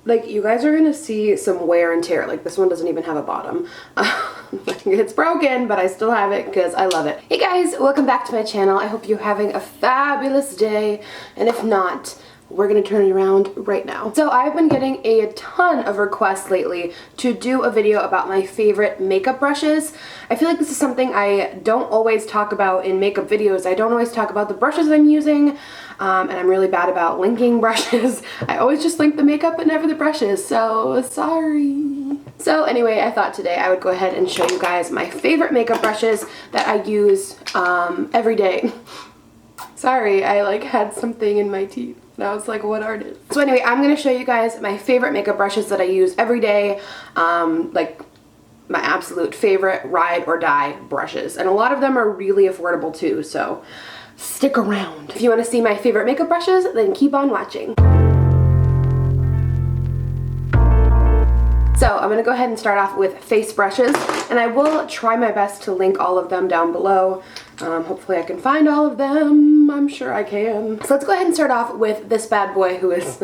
Like, you guys are gonna see some wear and tear. Like, this one doesn't even have a bottom. It's broken, but I still have it because I love it. Hey guys, welcome back to my channel. I hope you're having a fabulous day, and if not, we're gonna turn it around right now. So I've been getting a ton of requests lately to do a video about my favorite makeup brushes. I feel like this is something I don't always talk about in makeup videos. I don't always talk about the brushes I'm using, and I'm really bad about linking brushes. I always just link the makeup but never the brushes, so sorry. So anyway, I thought today I would go ahead and show you guys my favorite makeup brushes that I use every day. Sorry, I like had something in my teeth. And I was like, what are it? So anyway, I'm going to show you guys my favorite makeup brushes that I use every day. Like my absolute favorite ride or die brushes. And a lot of them are really affordable too, so stick around. If you want to see my favorite makeup brushes, then keep on watching. So I'm going to go ahead and start off with face brushes, and I will try my best to link all of them down below. Hopefully I can find all of them. I'm sure I can. So let's go ahead and start off with this bad boy who is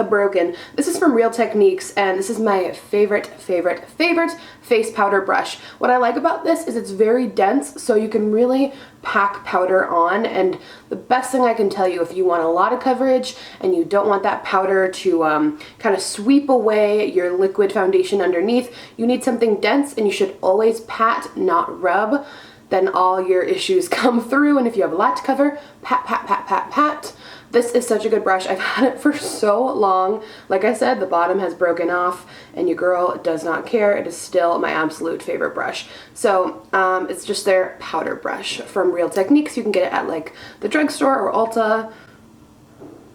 broken. This is from Real Techniques, and this is my favorite face powder brush. What I like about this is it's very dense, so you can really pack powder on, and the best thing I can tell you if you want a lot of coverage and you don't want that powder to kind of sweep away your liquid foundation underneath, you need something dense, and you should always pat, not rub. Then all your issues come through, and if you have a lot to cover, pat, pat, pat, pat, pat. This is such a good brush. I've had it for so long. Like I said, the bottom has broken off, and your girl does not care. It is still my absolute favorite brush. So it's just their powder brush from Real Techniques. You can get it at like the drugstore or Ulta.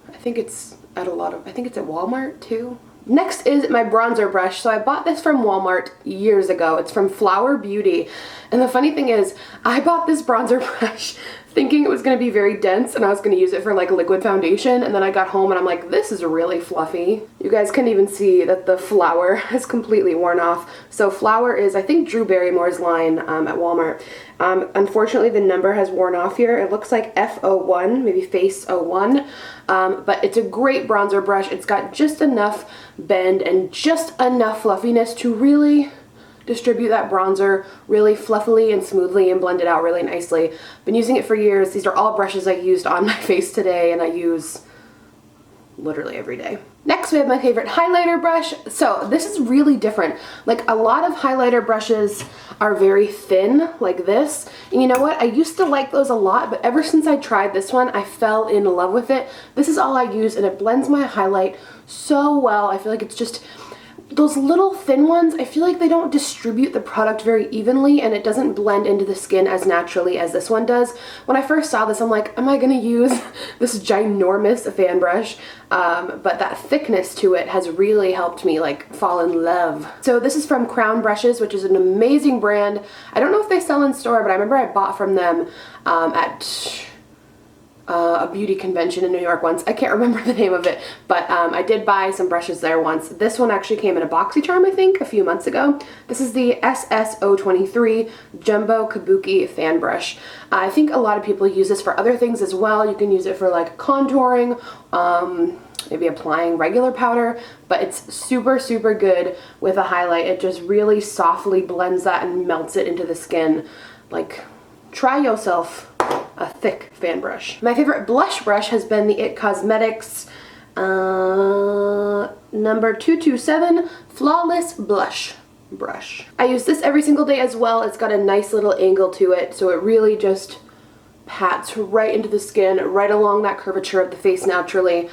I think it's at I think it's at Walmart too. Next is my bronzer brush. So I bought this from Walmart years ago. It's from Flower Beauty. And the funny thing is, I bought this bronzer brush thinking it was going to be very dense and I was going to use it for like liquid foundation, and then I got home and I'm like, this is really fluffy. You guys can even see that the flower has completely worn off. So Flower is, I think, Drew Barrymore's line at Walmart. Unfortunately, the number has worn off here. It looks like F01, maybe Face 01, but it's a great bronzer brush. It's got just enough bend and just enough fluffiness to really distribute that bronzer really fluffily and smoothly and blend it out really nicely. Been using it for years. These are all brushes I used on my face today, and I use literally every day. Next, we have my favorite highlighter brush. So this is really different. Like, a lot of highlighter brushes are very thin like this, and you know what, I used to like those a lot, but ever since I tried this one, I fell in love with it. This is all I use, and it blends my highlight so well. I feel like it's just those little thin ones, I feel like they don't distribute the product very evenly, and it doesn't blend into the skin as naturally as this one does. When I first saw this, I'm like, am I gonna use this ginormous fan brush? But that thickness to it has really helped me like fall in love. So this is from Crown Brushes, which is an amazing brand. I don't know if they sell in store, but I remember I bought from them at a beauty convention in New York once. I can't remember the name of it, but I did buy some brushes there once. This one actually came in a BoxyCharm, I think, a few months ago. This is the SS023 Jumbo Kabuki fan brush. I think a lot of people use this for other things as well. You can use it for like contouring, maybe applying regular powder, but it's super, super good with a highlight. It just really softly blends that and melts it into the skin. Like, try yourself a thick fan brush. My favorite blush brush has been the IT Cosmetics number 227 Flawless Blush brush. I use this every single day as well. It's got a nice little angle to it, so it really just pats right into the skin, right along that curvature of the face naturally.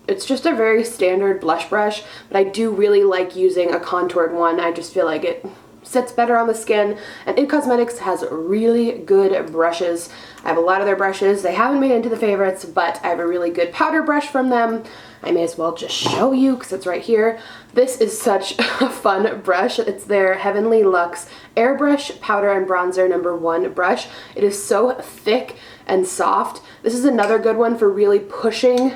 It's just a very standard blush brush, but I do really like using a contoured one. I just feel like it sits better on the skin, and IT Cosmetics has really good brushes. I have a lot of their brushes. They haven't made it into the favorites, but I have a really good powder brush from them. I may as well just show you because it's right here. This is such a fun brush. It's their Heavenly Luxe Airbrush Powder and Bronzer #1 brush. It is so thick and soft. This is another good one for really pushing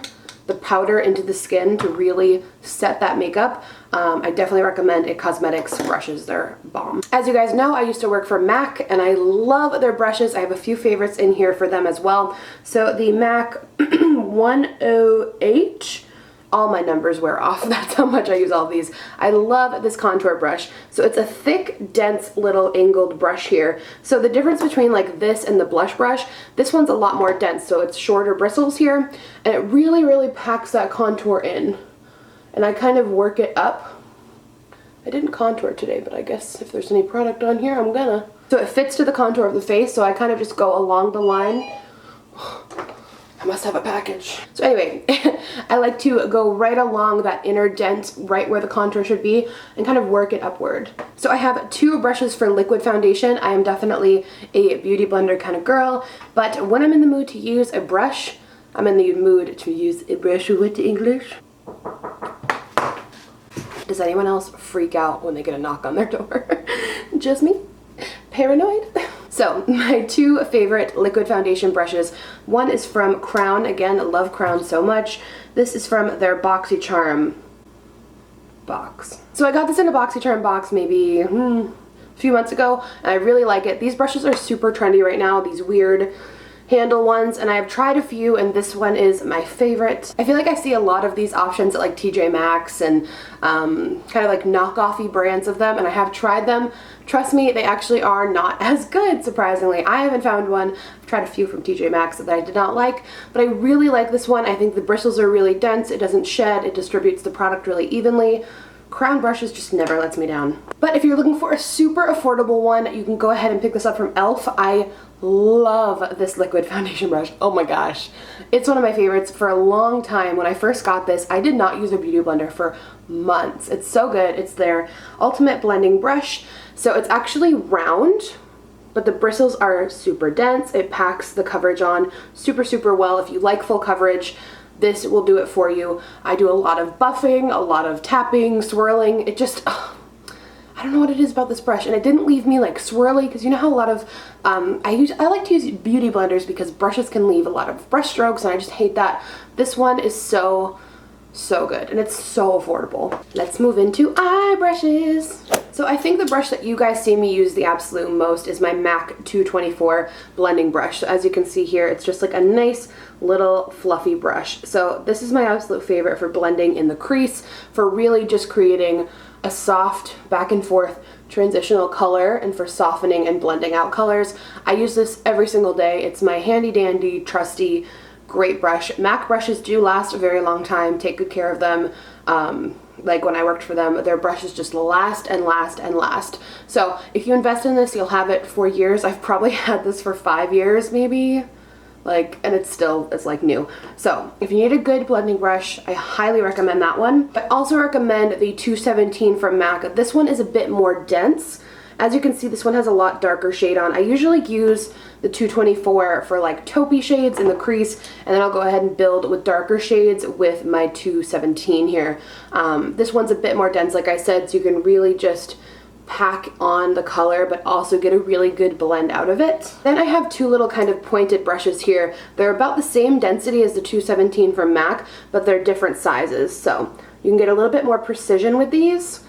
the powder into the skin to really set that makeup. I definitely recommend IT Cosmetics brushes. They're bomb. As you guys know, I used to work for MAC, and I love their brushes. I have a few favorites in here for them as well. So the MAC 108 all my numbers wear off. That's how much I use all of these. I love this contour brush. So it's a thick, dense, little angled brush here. So the difference between like this and the blush brush, this one's a lot more dense, so it's shorter bristles here, and it really, really packs that contour in. And I kind of work it up. I didn't contour today, but I guess if there's any product on here, I'm gonna. So it fits to the contour of the face, so I kind of just go along the line. I must have a package. So anyway, I like to go right along that inner dent, right where the contour should be, and kind of work it upward. So I have 2 brushes for liquid foundation. I am definitely a beauty blender kind of girl, but when I'm in the mood to use a brush, I'm in the mood to use a brush with English. Does anyone else freak out when they get a knock on their door? Just me? Paranoid? So my 2 favorite liquid foundation brushes, one is from Crown. Again, I love Crown so much. This is from their BoxyCharm box. So I got this in a BoxyCharm box maybe a few months ago, and I really like it. These brushes are super trendy right now, these weird handle ones, and I've tried a few, and this one is my favorite. I feel like I see a lot of these options at like TJ Maxx and kind of like knockoffy brands of them, and I have tried them. Trust me, they actually are not as good, surprisingly. I haven't found one. I've tried a few from TJ Maxx that I did not like, but I really like this one. I think the bristles are really dense, it doesn't shed, it distributes the product really evenly. Crown brushes just never lets me down. But if you're looking for a super affordable one, you can go ahead and pick this up from e.l.f. I love this liquid foundation brush. Oh my gosh. It's one of my favorites for a long time. When I first got this, I did not use a beauty blender for months. It's so good. It's their ultimate blending brush. So it's actually round, but the bristles are super dense. It packs the coverage on super, super well. If you like full coverage, this will do it for you. I do a lot of buffing, a lot of tapping, swirling. It just, I don't know what it is about this brush, and it didn't leave me like swirly, because you know how a lot of, I like to use beauty blenders because brushes can leave a lot of brush strokes, and I just hate that. This one is so good, and it's so affordable. Let's move into eye brushes. So I think the brush that you guys see me use the absolute most is my MAC 224 blending brush. So as you can see here, it's just like a nice little fluffy brush. So this is my absolute favorite for blending in the crease, for really just creating a soft back and forth transitional color, and for softening and blending out colors. I use this every single day. It's my handy dandy, trusty, great brush. MAC brushes do last a very long time. Take good care of them. Like when I worked for them, their brushes just last and last and last. So if you invest in this, you'll have it for years. I've probably had this for 5 years maybe, and it's like new. So if you need a good blending brush, I highly recommend that one. I also recommend the 217 from MAC. This one is a bit more dense. As you can see, this one has a lot darker shade on. I usually use the 224 for like taupey shades in the crease, and then I'll go ahead and build with darker shades with my 217 here. This one's a bit more dense, like I said, so you can really just pack on the color but also get a really good blend out of it. Then I have 2 little kind of pointed brushes here. They're about the same density as the 217 from MAC, but they're different sizes, so you can get a little bit more precision with these.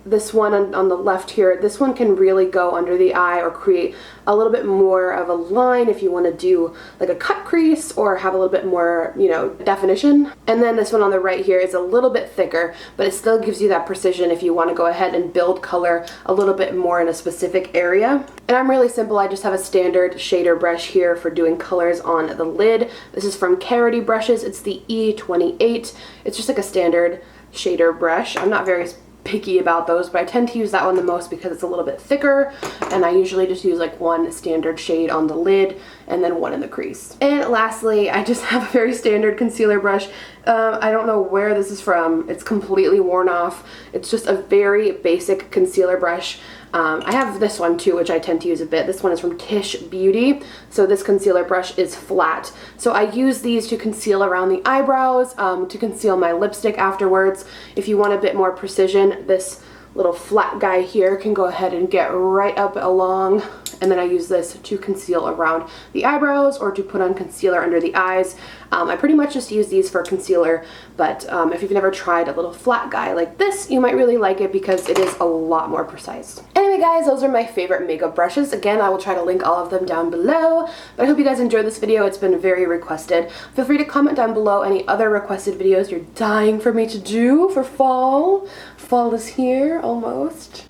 This one on the left here, this one can really go under the eye or create a little bit more of a line if you want to do like a cut crease or have a little bit more, you know, definition. And then this one on the right here is a little bit thicker, but it still gives you that precision if you want to go ahead and build color a little bit more in a specific area. And I'm really simple. I just have a standard shader brush here for doing colors on the lid. This is from Kabuki brushes. It's the E28. It's just like a standard shader brush. I'm not very picky about those, but I tend to use that one the most because it's a little bit thicker, and I usually just use like one standard shade on the lid and then one in the crease. And lastly, I just have a very standard concealer brush. I don't know where this is from. It's completely worn off. It's just a very basic concealer brush. I have this one too, which I tend to use a bit. This one is from Tish Beauty. So this concealer brush is flat. So I use these to conceal around the eyebrows, to conceal my lipstick afterwards. If you want a bit more precision, this little flat guy here can go ahead and get right up along and then I use this to conceal around the eyebrows or to put on concealer under the eyes. I pretty much just use these for concealer, but if you've never tried a little flat guy like this, you might really like it because it is a lot more precise. Anyway guys, those are my favorite makeup brushes. Again, I will try to link all of them down below, but I hope you guys enjoyed this video. It's been very requested. Feel free to comment down below any other requested videos you're dying for me to do for fall. Fall is here, almost.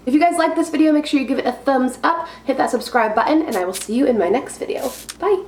If you guys like this video, make sure you give it a thumbs up, hit that subscribe button, and I will see you in my next video. Bye!